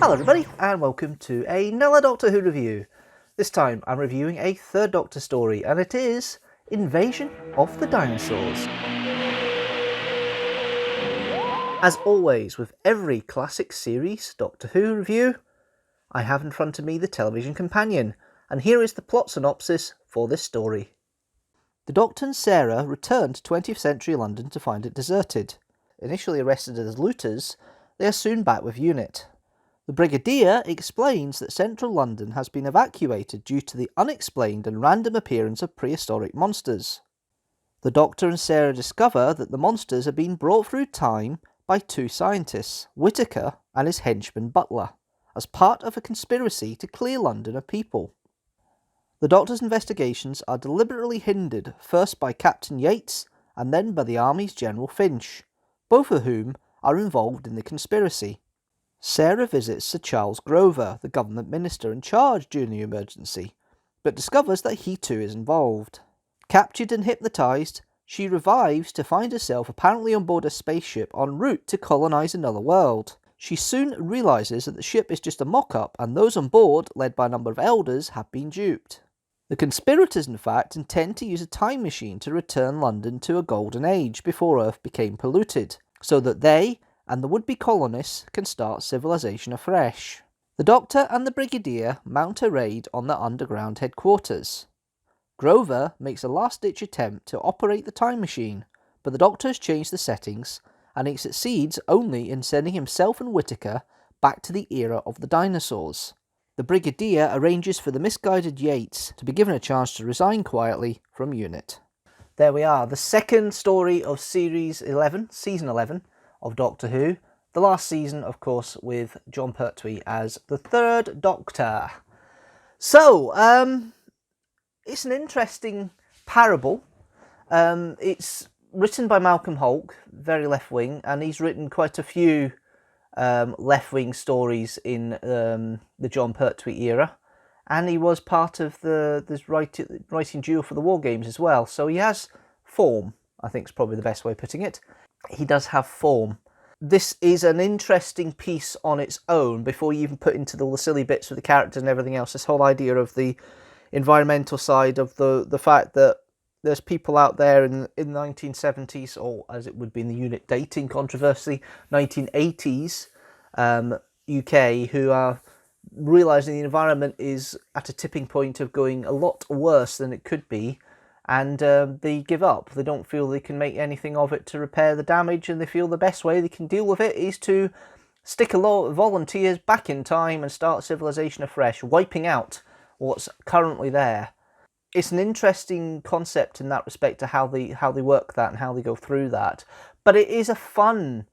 Hello everybody and welcome to another Doctor Who review. This time I'm reviewing a third Doctor story and it is Invasion of the Dinosaurs. As always with every classic series Doctor Who review, I have in front of me the television companion, and here is the plot synopsis for this story. The Doctor and Sarah return to 20th century London to find it deserted. Initially arrested as looters, they are soon back with UNIT. The Brigadier explains that central London has been evacuated due to the unexplained and random appearance of prehistoric monsters. The Doctor and Sarah discover that the monsters are being brought through time by two scientists, Whittaker and his henchman Butler, as part of a conspiracy to clear London of people. The Doctor's investigations are deliberately hindered first by Captain Yates and then by the Army's General Finch, both of whom are involved in the conspiracy. Sarah visits Sir Charles Grover, the government minister in charge during the emergency, but discovers that he too is involved. Captured and hypnotised, she revives to find herself apparently on board a spaceship en route to colonise another world. She soon realises that the ship is just a mock-up and those on board, led by a number of elders, have been duped. The conspirators in fact intend to use a time machine to return London to a golden age before Earth became polluted, so that they and the would-be colonists can start civilization afresh. The Doctor and the Brigadier mount a raid on their underground headquarters. Grover makes a last-ditch attempt to operate the time machine, but the Doctor has changed the settings, and he succeeds only in sending himself and Whittaker back to the era of the dinosaurs. The Brigadier arranges for the misguided Yates to be given a chance to resign quietly from UNIT. There we are, the second story of Series 11, Season 11, of Doctor Who. The last season, of course, with Jon Pertwee as the third Doctor. So, it's an interesting parable. It's written by Malcolm Hulke, very left-wing, and he's written quite a few left-wing stories in the Jon Pertwee era. And he was part of this writing duo for the War Games as well. So he has form, I think is probably the best way of putting it. He does have form. This is an interesting piece on its own before you even put into all the silly bits with the characters and everything else. This whole idea of the environmental side of the fact that there's people out there in the 1970s, or as it would be in the unit dating controversy, 1980s UK, who are realising the environment is at a tipping point of going a lot worse than it could be. And they give up. They don't feel they can make anything of it to repair the damage, and they feel the best way they can deal with it is to stick a lot of volunteers back in time and start civilization afresh, wiping out what's currently there. It's an interesting concept in that respect to how they work that and how they go through that. But it is a fun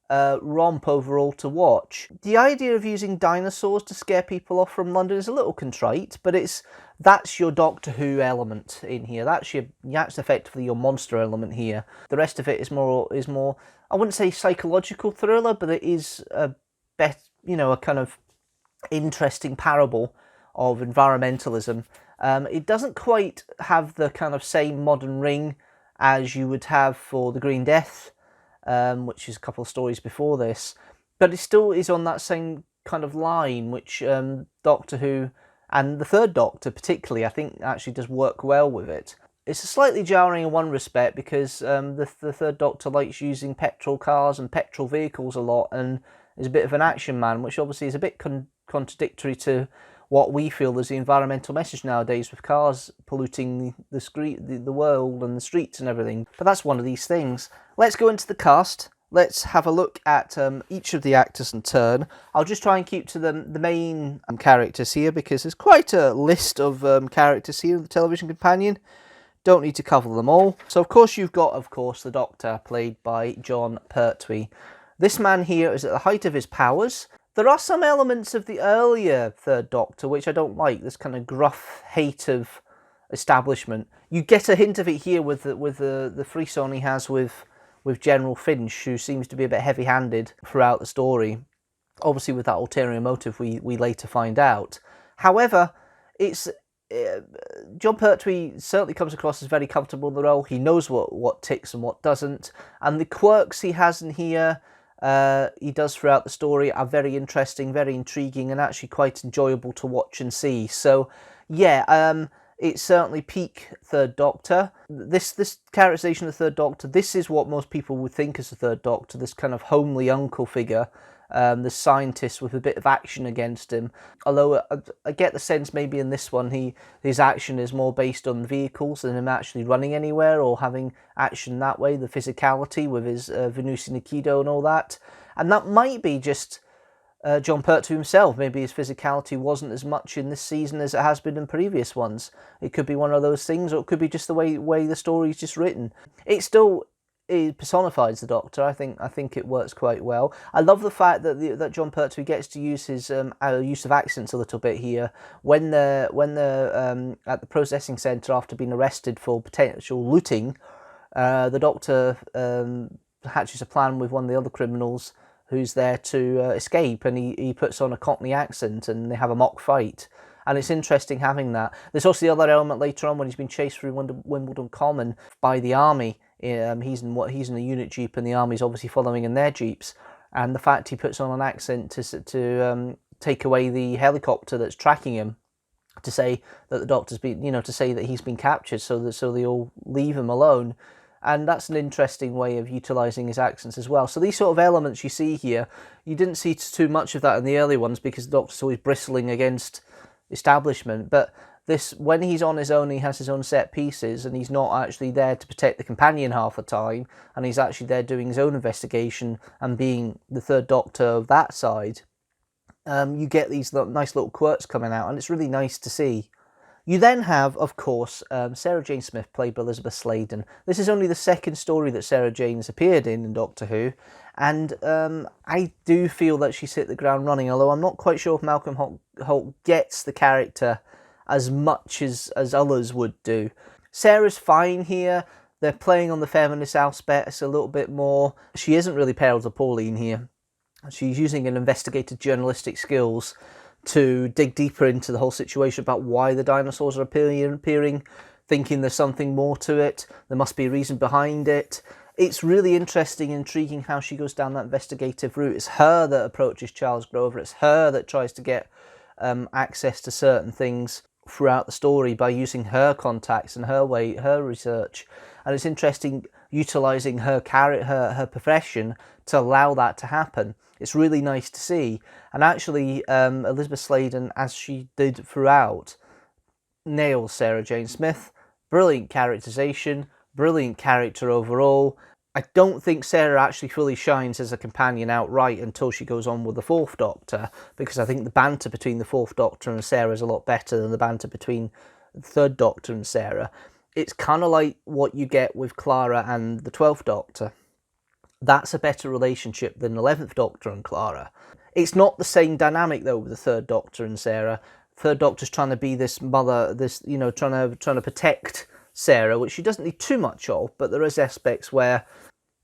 romp overall to watch. The idea of using dinosaurs to scare people off from London is a little contrite, but that's your Doctor Who element in here. That's effectively your monster element here. The rest of it is more I wouldn't say psychological thriller, but it is a kind of interesting parable of environmentalism. It doesn't quite have the kind of same modern ring as you would have for the Green Death, which is a couple of stories before this, but it still is on that same kind of line, which Doctor Who and the third Doctor particularly, I think, actually does work well with it. It's slightly jarring in one respect because the third Doctor likes using petrol cars and petrol vehicles a lot and is a bit of an action man, which obviously is a bit contradictory to what we feel is the environmental message nowadays, with cars polluting the world and the streets and everything. But that's one of these things. Let's go into the cast. Let's have a look at each of the actors in turn. I'll just try and keep to the main characters here, because there's quite a list of characters here in the television companion. Don't need to cover them all. So of course you've got, the Doctor, played by Jon Pertwee. This man here is at the height of his powers. There are some elements of the earlier third Doctor which I don't like. This kind of gruff hate of establishment. You get a hint of it here with the frisson he has with General Finch, who seems to be a bit heavy-handed throughout the story. Obviously with that ulterior motive we later find out. However, it's Jon Pertwee certainly comes across as very comfortable in the role. He knows what ticks and what doesn't, and the quirks he has in here he does throughout the story are very interesting, very intriguing, and actually quite enjoyable to watch and see. So, yeah, it's certainly peak Third Doctor. This characterization of the Third Doctor, this is what most people would think as the Third Doctor, this kind of homely uncle figure, the scientist with a bit of action against him. Although I get the sense maybe in this one his action is more based on vehicles than him actually running anywhere or having action that way, the physicality with his Venusian Aikido and all that. And that might be just Jon Pertwee himself. Maybe his physicality wasn't as much in this season as it has been in previous ones. It could be one of those things, or it could be just the way the story's just written. It personifies the Doctor. I think it works quite well. I love the fact that Jon Pertwee gets to use his use of accents a little bit here when they're at the processing centre after being arrested for potential looting. The Doctor hatches a plan with one of the other criminals who's there to escape, and he puts on a Cockney accent, and they have a mock fight. And it's interesting having that. There's also the other element later on when he's been chased through Wimbledon Common by the army. He's in a unit jeep, and the army's obviously following in their jeeps. And the fact he puts on an accent to take away the helicopter that's tracking him, to say that the Doctor's been, to say that he's been captured, so they all leave him alone. And that's an interesting way of utilising his accents as well. So these sort of elements you see here, you didn't see too much of that in the early ones because the Doctor's always bristling against establishment. But this, when he's on his own, he has his own set pieces, and he's not actually there to protect the companion half the time, and he's actually there doing his own investigation and being the Third Doctor of that side. You get these nice little quirks coming out, and it's really nice to see. You then have, of course, Sarah Jane Smith, played by Elisabeth Sladen. This is only the second story that Sarah Jane's appeared in Doctor Who, and I do feel that she's hit the ground running, although I'm not quite sure if Malcolm Holt gets the character as much as others would do. Sarah's fine here. They're playing on the feminist aspects a little bit more. She isn't really Perils of Pauline here. She's using an investigative journalistic skills to dig deeper into the whole situation about why the dinosaurs are appearing, thinking there's something more to it, there must be a reason behind it. It's really interesting and intriguing how she goes down that investigative route. It's her that approaches Charles Grover, it's her that tries to get access to certain things throughout the story by using her contacts and her research. And it's interesting utilising her profession to allow that to happen. It's really nice to see. And actually, Elisabeth Sladen, as she did throughout, nails Sarah Jane Smith. Brilliant characterisation, brilliant character overall. I don't think Sarah actually fully shines as a companion outright until she goes on with the Fourth Doctor, because I think the banter between the Fourth Doctor and Sarah is a lot better than the banter between the Third Doctor and Sarah. It's kind of like what you get with Clara and the 12th Doctor. That's a better relationship than 11th Doctor and Clara. It's not the same dynamic though with the Third Doctor and Sarah. Third Doctor's trying to be this mother, trying to protect Sarah, which she doesn't need too much of, but there is aspects where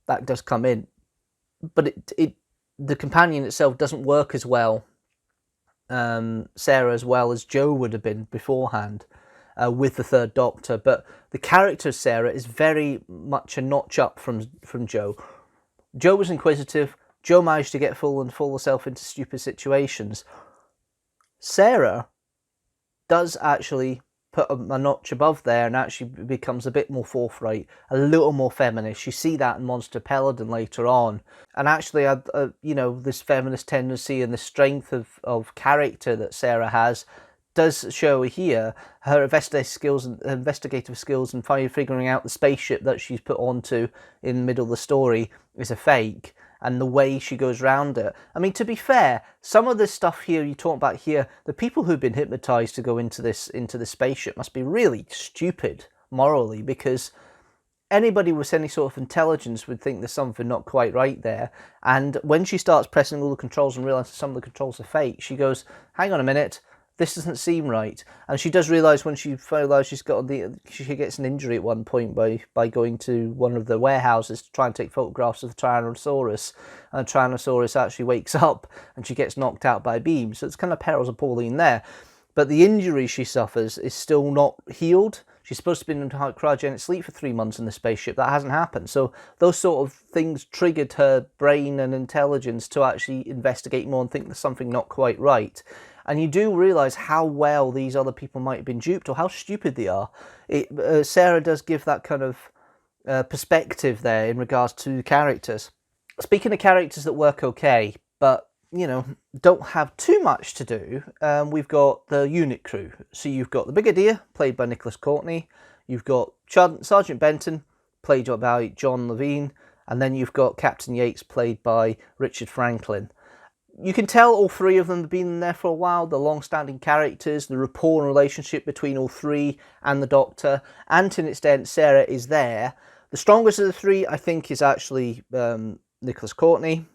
that does come in. But the companion itself doesn't work as well, Sarah, as well as Jo would have been beforehand with the Third Doctor. But the character of Sarah is very much a notch up from Jo. Jo was inquisitive. Jo managed to get fool herself into stupid situations. Sarah does actually put a notch above there and actually becomes a bit more forthright, a little more feminist. You see that in Monster Peladon later on. And actually, this feminist tendency and the strength of character that Sarah has does show here. Her investigative skills and figuring out the spaceship that she's put onto in the middle of the story is a fake, and the way she goes around it. I mean, to be fair, some of the stuff here you talk about here, the people who've been hypnotized to go into this spaceship must be really stupid morally, because anybody with any sort of intelligence would think there's something not quite right there. And when she starts pressing all the controls and realizes some of the controls are fake, she goes, hang on a minute, this doesn't seem right. And she does realise when she realises she gets an injury at one point by going to one of the warehouses to try and take photographs of the Tyrannosaurus. And the Tyrannosaurus actually wakes up and she gets knocked out by a beam. So it's kind of Perils of Pauline there. But the injury she suffers is still not healed. She's supposed to be in cryogenic sleep for 3 months in the spaceship. That hasn't happened. So those sort of things triggered her brain and intelligence to actually investigate more and think there's something not quite right. And you do realise how well these other people might have been duped, or how stupid they are. Sarah does give that kind of perspective there in regards to characters. Speaking of characters that work okay, but don't have too much to do, we've got the unit crew. So you've got the Brigadier, played by Nicholas Courtney. You've got Sergeant Benton, played by John Levine. And then you've got Captain Yates, played by Richard Franklin. You can tell all three of them have been there for a while. The long-standing characters, the rapport and relationship between all three and the Doctor. And to an extent, Sarah is there. The strongest of the three, I think, is actually Nicholas Courtney,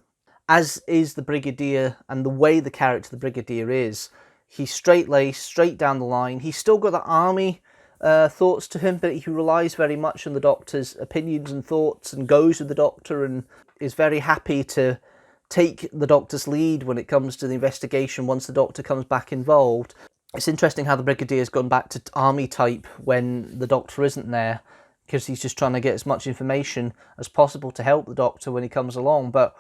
as is the Brigadier, and the way the character the Brigadier is. He's straight-laced, straight down the line. He's still got the army thoughts to him, but he relies very much on the Doctor's opinions and thoughts, and goes with the Doctor and is very happy to take the Doctor's lead when it comes to the investigation once the Doctor comes back involved. It's interesting how the Brigadier's gone back to army type when the Doctor isn't there, because he's just trying to get as much information as possible to help the Doctor when he comes along, but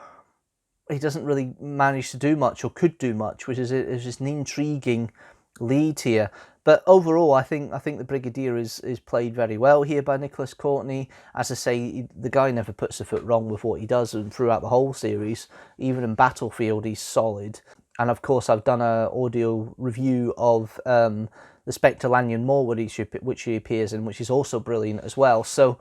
he doesn't really manage to do much, or could do much, which is just an intriguing lead here. But overall, I think the Brigadier is played very well here by Nicholas Courtney. As I say, the guy never puts a foot wrong with what he does, and throughout the whole series, even in Battlefield, he's solid. And of course, I've done an audio review of the Spectre Lanyon Moore, which he appears in, which is also brilliant as well. So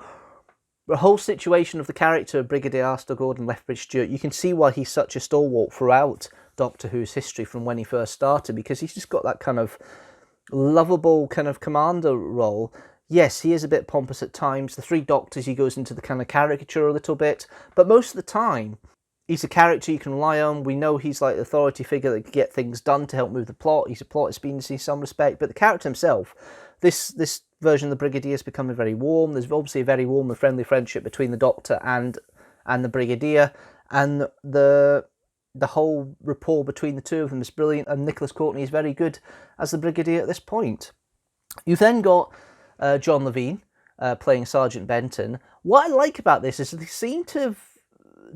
the whole situation of the character of Brigadier Arthur Gordon Lethbridge Stewart, you can see why he's such a stalwart throughout Doctor Who's history from when he first started, because he's just got that kind of lovable kind of commander role. Yes, he is a bit pompous at times. The Three Doctors, he goes into the kind of caricature a little bit, but most of the time, he's a character you can rely on. We know he's like the authority figure that can get things done to help move the plot. He's a plot expediency in some respect, but the character himself, this version of the Brigadier is becoming very warm. There's obviously a very warm and friendly friendship between the Doctor and the Brigadier, and the whole rapport between the two of them is brilliant, and Nicholas Courtney is very good as the Brigadier at this point. You've then got John Levine playing Sergeant Benton. What I like about this is they seem to have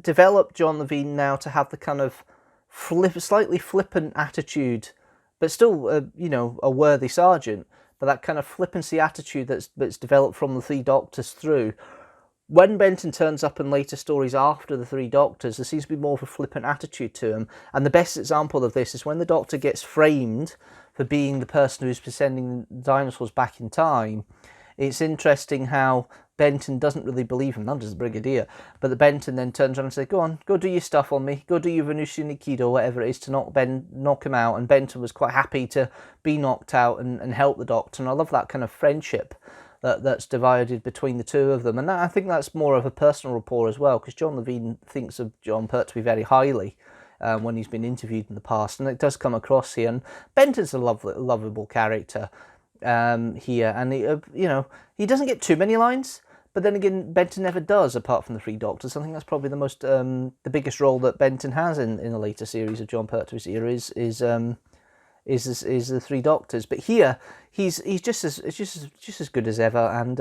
developed John Levine now to have the kind of slightly flippant attitude, but still, a worthy sergeant, but that kind of flippancy attitude that's developed from the Three Doctors through. When Benton turns up in later stories after the Three Doctors, there seems to be more of a flippant attitude to him. And the best example of this is when the Doctor gets framed for being the person who's sending dinosaurs back in time. It's interesting how Benton doesn't really believe him, not does the Brigadier, but the Benton then turns around and says, go on, go do your stuff on me, go do your Venusian Aikido, whatever it is, to knock him out. And Benton was quite happy to be knocked out and help the Doctor. And I love that kind of friendship that's divided between the two of them. And I think that's more of a personal rapport as well, because John Levine thinks of Jon Pertwee very highly when he's been interviewed in the past, and it does come across here. And Benton's a lovable character here, and he doesn't get too many lines, but then again, Benton never does, apart from the Three Doctors. I think that's probably the biggest role that Benton has in the later series of Jon Pertwee's era is the Three Doctors. But here he's just as good as ever, and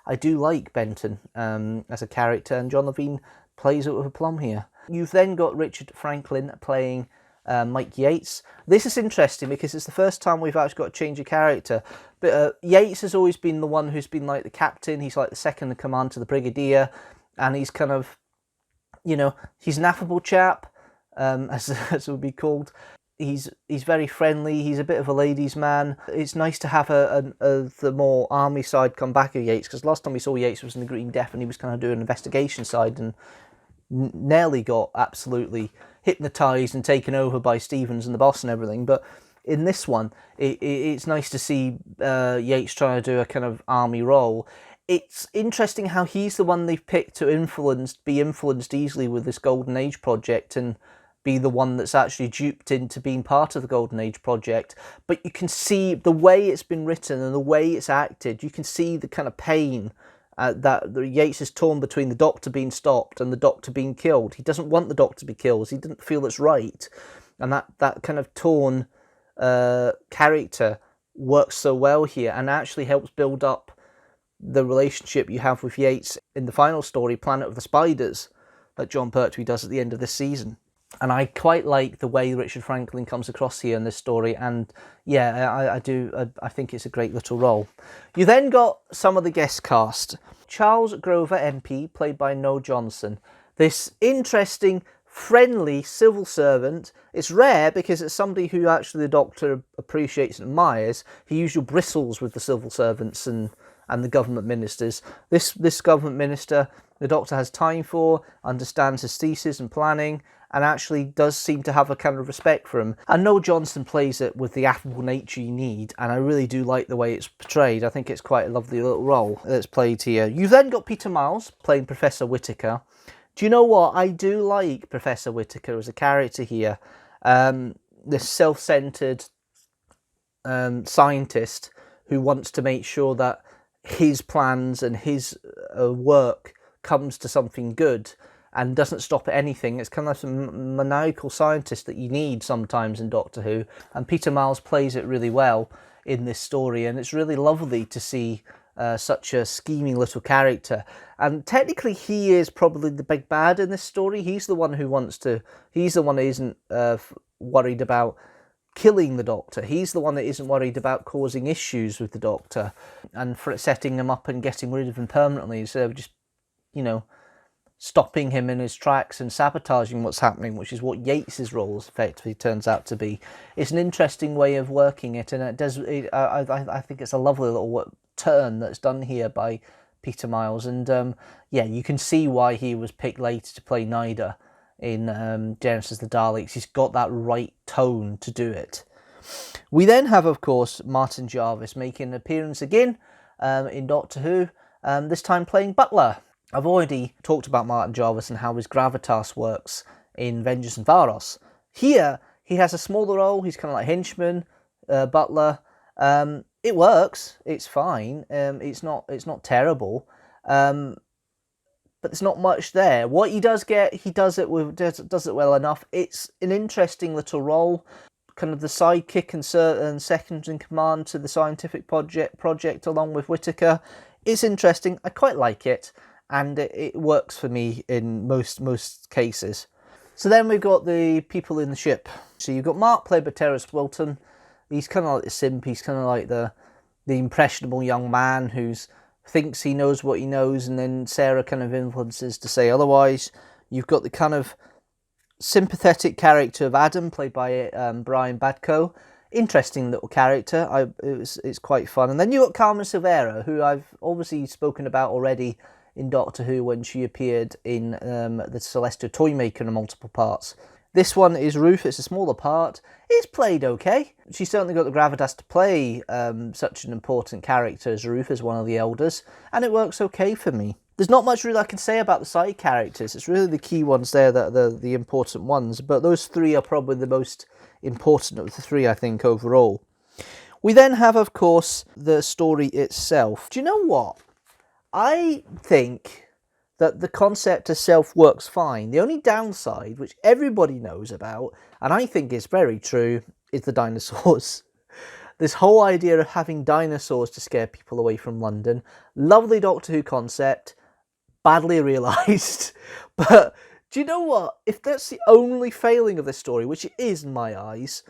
I do like Benton as a character, and John Levine plays it with aplomb here. You've then got Richard Franklin playing Mike Yates. This is interesting because it's the first time we've actually got a change of character. But Yates has always been the one who's been like the captain. He's like the second in command to the Brigadier, and he's kind of, he's an affable chap, as it would be called. He's very friendly. He's a bit of a ladies' man. It's nice to have the more army side come back of Yates, because last time we saw Yates was in the Green Death, and he was kind of doing an investigation side, and nearly got absolutely hypnotised and taken over by Stevens and the boss and everything. But in this one, it's nice to see Yates trying to do a kind of army role. It's interesting how he's the one they've picked to be influenced easily with this Golden Age project, and be the one that's actually duped into being part of the Golden Age project. But you can see the way it's been written and the way it's acted, you can see the kind of pain that Yates is torn between the Doctor being stopped and the Doctor being killed. He doesn't want the Doctor to be killed. He didn't feel it's right. And that kind of torn character works so well here, and actually helps build up the relationship you have with Yates in the final story, Planet of the Spiders, that Jon Pertwee does at the end of this season. And I quite like the way Richard Franklin comes across here in this story, and yeah, I do. I think it's a great little role. You then got some of the guest cast. Charles Grover MP, played by Noel Johnson. This interesting, friendly civil servant. It's rare because it's somebody who actually the Doctor appreciates and admires. He usually bristles with the civil servants and the government ministers. This government minister, the Doctor has time for, understands his thesis and planning, and actually does seem to have a kind of respect for him. And Noel Johnson plays it with the affable nature you need, and I really do like the way it's portrayed. I think it's quite a lovely little role that's played here. You've then got Peter Miles playing Professor Whittaker. Do you know what? I do like Professor Whittaker as a character here. This self-centered scientist who wants to make sure that his plans and his work comes to something good and doesn't stop at anything. It's kind of like a maniacal scientist that you need sometimes in Doctor Who, and Peter Miles plays it really well in this story, and it's really lovely to see such a scheming little character. And technically he is probably the big bad in this story. He's the one who isn't worried about killing the Doctor. He's the one that isn't worried about causing issues with the Doctor and for setting him up and getting rid of him permanently instead of just, stopping him in his tracks and sabotaging what's happening, which is what Yates's role effectively turns out to be. It's an interesting way of working it, and I think it's a lovely little turn that's done here by Peter Miles. And you can see why he was picked later to play Nyder in Genesis of the Daleks. He's got that right tone to do it. We then have, of course, Martin Jarvis making an appearance again in Doctor Who, this time playing Butler. I've already talked about Martin Jarvis and how his gravitas works in Vengeance and Varos. Here, he has a smaller role. He's kind of like henchman, butler. It works. It's fine. It's not terrible. But there's not much there. What he does get, he does it well enough. It's an interesting little role, kind of the sidekick and second in command to the scientific project along with Whittaker. It's interesting. I quite like it. And it works for me in most cases. So then we've got the people in the ship. So you've got Mark, played by Terence Wilton. He's kind of like the simp. He's kind of like the impressionable young man who thinks he knows what he knows, and then Sarah kind of influences to say otherwise. You've got the kind of sympathetic character of Adam, played by Brian Badco. Interesting little character. It's quite fun. And then you've got Carmen Silvera, who I've obviously spoken about already in Doctor Who when she appeared in the Celestial Toymaker in multiple parts. This one is Ruth. It's a smaller part. It's played okay. She's certainly got the gravitas to play such an important character as Ruth, as one of the elders, and it works okay for me. There's not much really I can say about the side characters. It's really the key ones there that are the important ones, but those three are probably the most important of the three, I think, overall. We then have, of course, the story itself. Do you know what? I think that the concept itself works fine. The only downside, which everybody knows about, and I think is very true, is the dinosaurs. This whole idea of having dinosaurs to scare people away from London. Lovely Doctor Who concept, badly realised. But do you know what? If that's the only failing of this story, which it is in my eyes,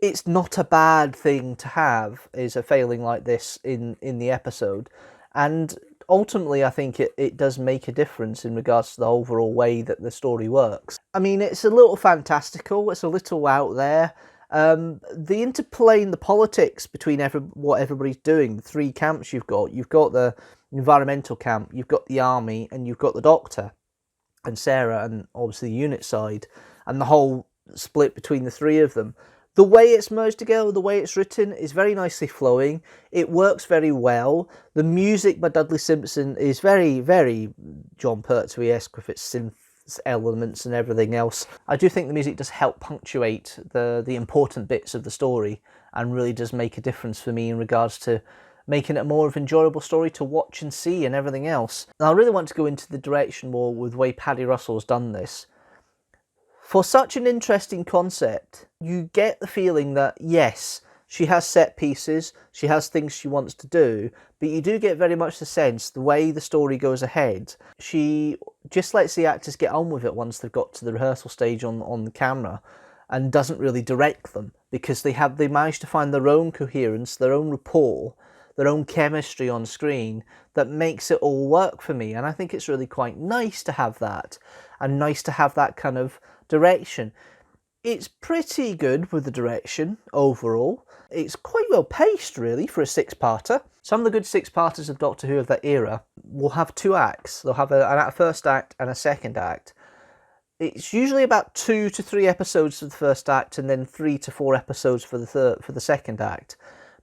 it's not a bad thing to have, is a failing like this in the episode. And ultimately, I think it does make a difference in regards to the overall way that the story works. I mean, it's a little fantastical, it's a little out there. The interplay in the politics between what everybody's doing, the three camps you've got the environmental camp, you've got the army, and you've got the Doctor and Sarah, and obviously the unit side, and the whole split between the three of them. The way it's merged together, the way it's written, is very nicely flowing. It works very well. The music by Dudley Simpson is very, very Jon Pertwee-esque with its synth elements and everything else. I do think the music does help punctuate the important bits of the story and really does make a difference for me in regards to making it more of an enjoyable story to watch and see and everything else. And I really want to go into the direction more with the way Paddy Russell's done this. For such an interesting concept, you get the feeling that, yes, She has set pieces, she has things she wants to do, but you do get very much the sense, the way the story goes ahead, she just lets the actors get on with it once they've got to the rehearsal stage on the camera, and doesn't really direct them, because they managed to find their own coherence, their own rapport, their own chemistry on screen that makes it all work for me. And I think it's really quite nice to have that, and nice to have that kind of direction. It's pretty good with the direction overall. It's quite well paced really for a six-parter. Some of the good six-parters of Doctor Who of that era will have two acts. They'll have a first act and a second act. It's usually about 2 to 3 episodes for the first act, and then 3 to 4 episodes for the second act.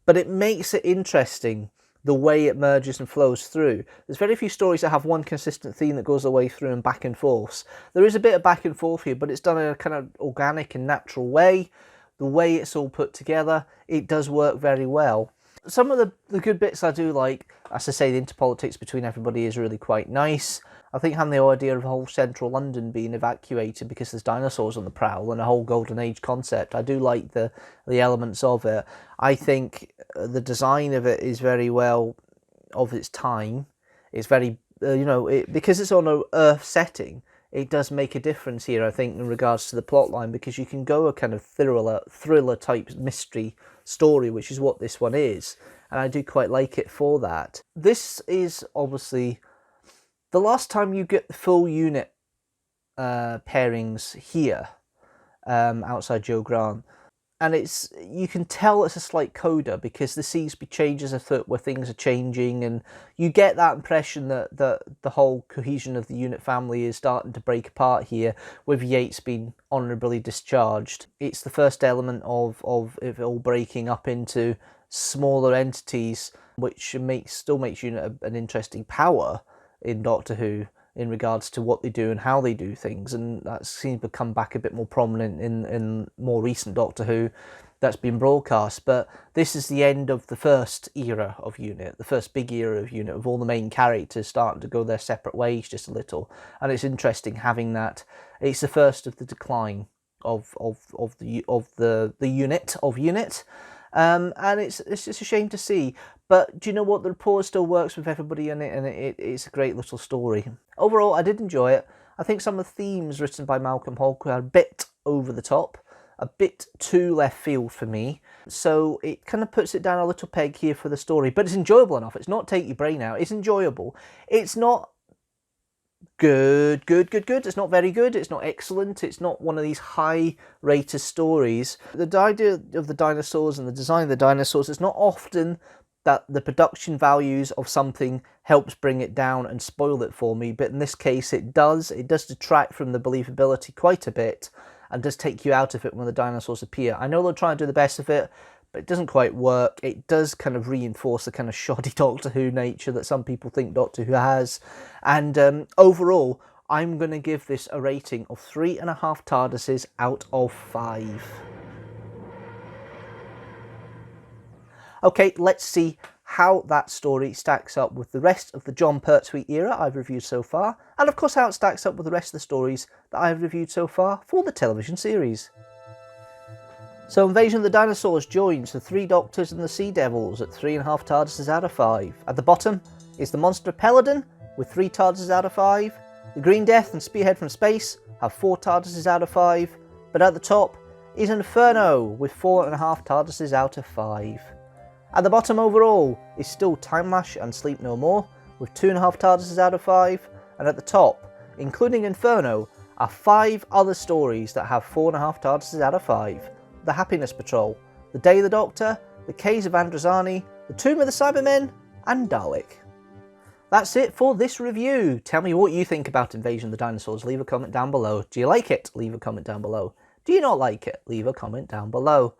But it makes it interesting the way it merges and flows through. There's very few stories that have one consistent theme that goes the way through and back and forth. There is a bit of back and forth here, but it's done in a kind of organic and natural way. The way it's all put together, it does work very well. Some of the good bits I do like, as I say, the interpolitics between everybody is really quite nice. I think having the idea of whole central London being evacuated because there's dinosaurs on the prowl and a whole golden age concept, I do like the elements of it. I think the design of it is very well of its time. It's very, because it's on an Earth setting, it does make a difference here, I think, in regards to the plot line, because you can go a kind of thriller type mystery story, which is what this one is, and I do quite like it for that. This is obviously the last time you get the full unit pairings here, outside Joe Grant. And you can tell it's a slight coda, because the Seasby changes where things are changing, and you get that impression that the whole cohesion of the unit family is starting to break apart here, with Yates being honourably discharged. It's the first element of it all breaking up into smaller entities, which still makes unit an interesting power in Doctor Who in regards to what they do and how they do things, and that seems to come back a bit more prominent in more recent Doctor Who that's been broadcast. But this is the end of the first era of Unit, the first big era of Unit, with all the main characters starting to go their separate ways just a little, and it's interesting having that. It's the first of the decline of the unit, and it's just a shame to see. But do you know what? The rapport still works with everybody in it, and it's a great little story. Overall, I did enjoy it. I think some of the themes written by Malcolm Hulke are a bit over the top, a bit too left field for me. So it kind of puts it down a little peg here for the story. But it's enjoyable enough. It's not take your brain out. It's enjoyable. It's not good. It's not very good. It's not excellent. It's not one of these high-rated stories. The idea of the dinosaurs and the design of the dinosaurs, it's not often that the production values of something helps bring it down and spoil it for me, but in this case it does. It does detract from the believability quite a bit, and does take you out of it when the dinosaurs appear. I know they'll try and do the best of it, but it doesn't quite work. It does kind of reinforce the kind of shoddy Doctor Who nature that some people think Doctor Who has. And overall, I'm going to give this a rating of 3.5 TARDISes out of 5. Okay, let's see how that story stacks up with the rest of the Jon Pertwee era I've reviewed so far, and of course how it stacks up with the rest of the stories that I've reviewed so far for the television series. So Invasion of the Dinosaurs joins the Three Doctors and the Sea Devils at 3.5 TARDISes out of 5. At the bottom is the Monster Peladon with 3 TARDISes out of 5. The Green Death and Spearhead from Space have 4 TARDISes out of 5. But at the top is Inferno with 4.5 TARDISes out of 5. At the bottom overall is still Time Lash and Sleep No More with 2.5 TARDISes out of 5, and at the top, including Inferno, are 5 other stories that have 4.5 TARDISes out of 5. The Happiness Patrol, The Day of the Doctor, The Caves of Androzani, The Tomb of the Cybermen, and Dalek. That's it for this review. Tell me what you think about Invasion of the Dinosaurs. Leave a comment down below. Do you like it? Leave a comment down below. Do you not like it? Leave a comment down below.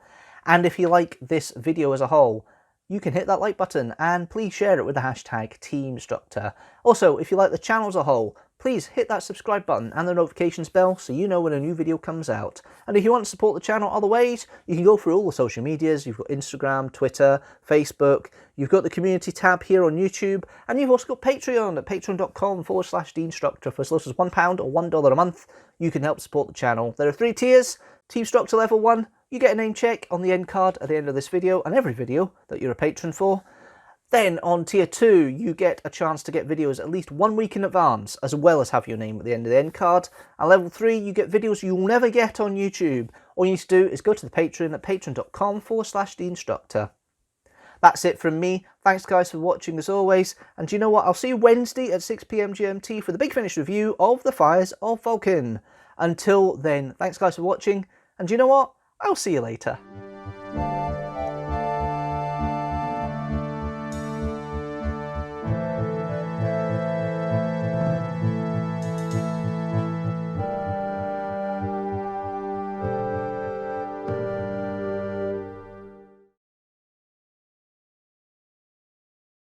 And if you like this video as a whole, you can hit that like button and please share it with the hashtag teamstructor. Also, if you like the channel as a whole, please hit that subscribe button and the notifications bell so you know when a new video comes out. And if you want to support the channel other ways, you can go through all the social medias. You've got Instagram, Twitter, Facebook, you've got the community tab here on YouTube, and you've also got Patreon at patreon.com/Deanstructor. For as little as £1 or $1 a month, you can help support the channel. There are 3 tiers. Teamstructor level 1, you get a name check on the end card at the end of this video and every video that you're a patron for. Then on tier 2, you get a chance to get videos at least 1 week in advance, as well as have your name at the end of the end card. And level 3, you get videos you'll never get on YouTube. All you need to do is go to the Patreon at patreon.com/Deanstructor. That's it from me. Thanks guys for watching as always. And you know what? I'll see you Wednesday at 6 PM GMT for the big finish review of The Fires of Vulcan. Until then, thanks guys for watching. And you know what? I'll see you later.